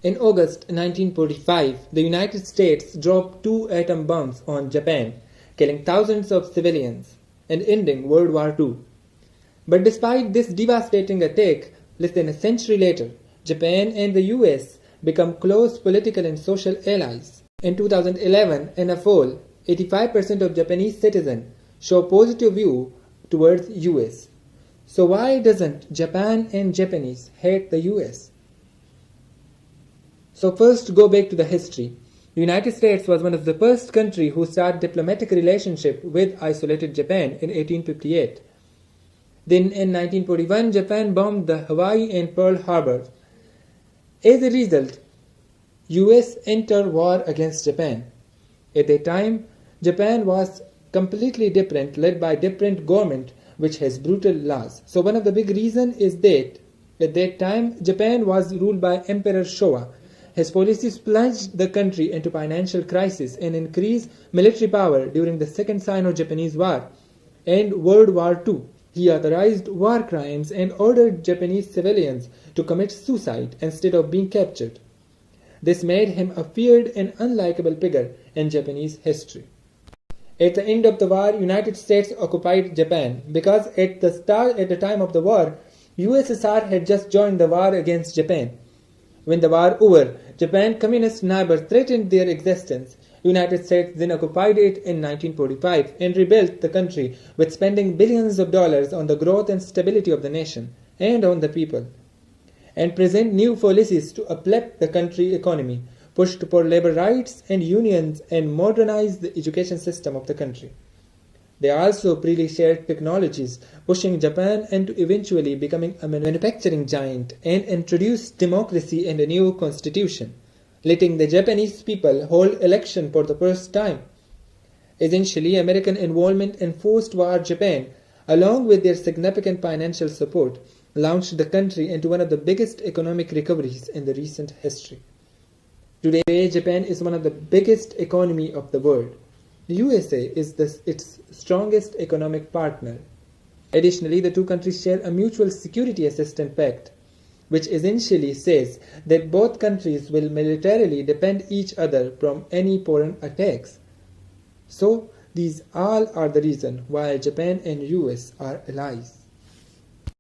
In August 1945, the United States dropped 2 atom bombs on Japan, killing thousands of civilians and ending World War II. But despite this devastating attack, less than a century later, Japan and the US become close political and social allies. In 2011, in a poll, 85% of Japanese citizens show a positive view towards US. So why doesn't Japan and Japanese hate the US? So first, go back to the history. The United States was one of the first countries who started diplomatic relationship with isolated Japan in 1858. Then in 1941, Japan bombed the Hawaii and Pearl Harbor. As a result, US entered war against Japan. At that time, Japan was completely different, led by different government which has brutal laws. So one of the big reasons is that at that time, Japan was ruled by Emperor Showa. His policies plunged the country into financial crisis and increased military power during the Second Sino-Japanese War and World War II. He authorized war crimes and ordered Japanese civilians to commit suicide instead of being captured. This made him a feared and unlikable figure in Japanese history. At the end of the war, United States occupied Japan because at the time of the war, USSR had just joined the war against Japan. When the war over, Japan's communist neighbor threatened their existence. United States then occupied it in 1945 and rebuilt the country with spending billions of dollars on the growth and stability of the nation and on the people, and present new policies to uplift the country economy, pushed for labor rights and unions, and modernized the education system of the country. They also freely shared technologies, pushing Japan into eventually becoming a manufacturing giant, and introduced democracy and a new constitution, letting the Japanese people hold election for the first time. Essentially, American involvement in post-war Japan, along with their significant financial support, launched the country into one of the biggest economic recoveries in the recent history. Today, Japan is one of the biggest economy of the world. The USA is its strongest economic partner. Additionally, the two countries share a mutual security assistance pact, which essentially says that both countries will militarily defend each other from any foreign attacks. So, these all are the reasons why Japan and US are allies.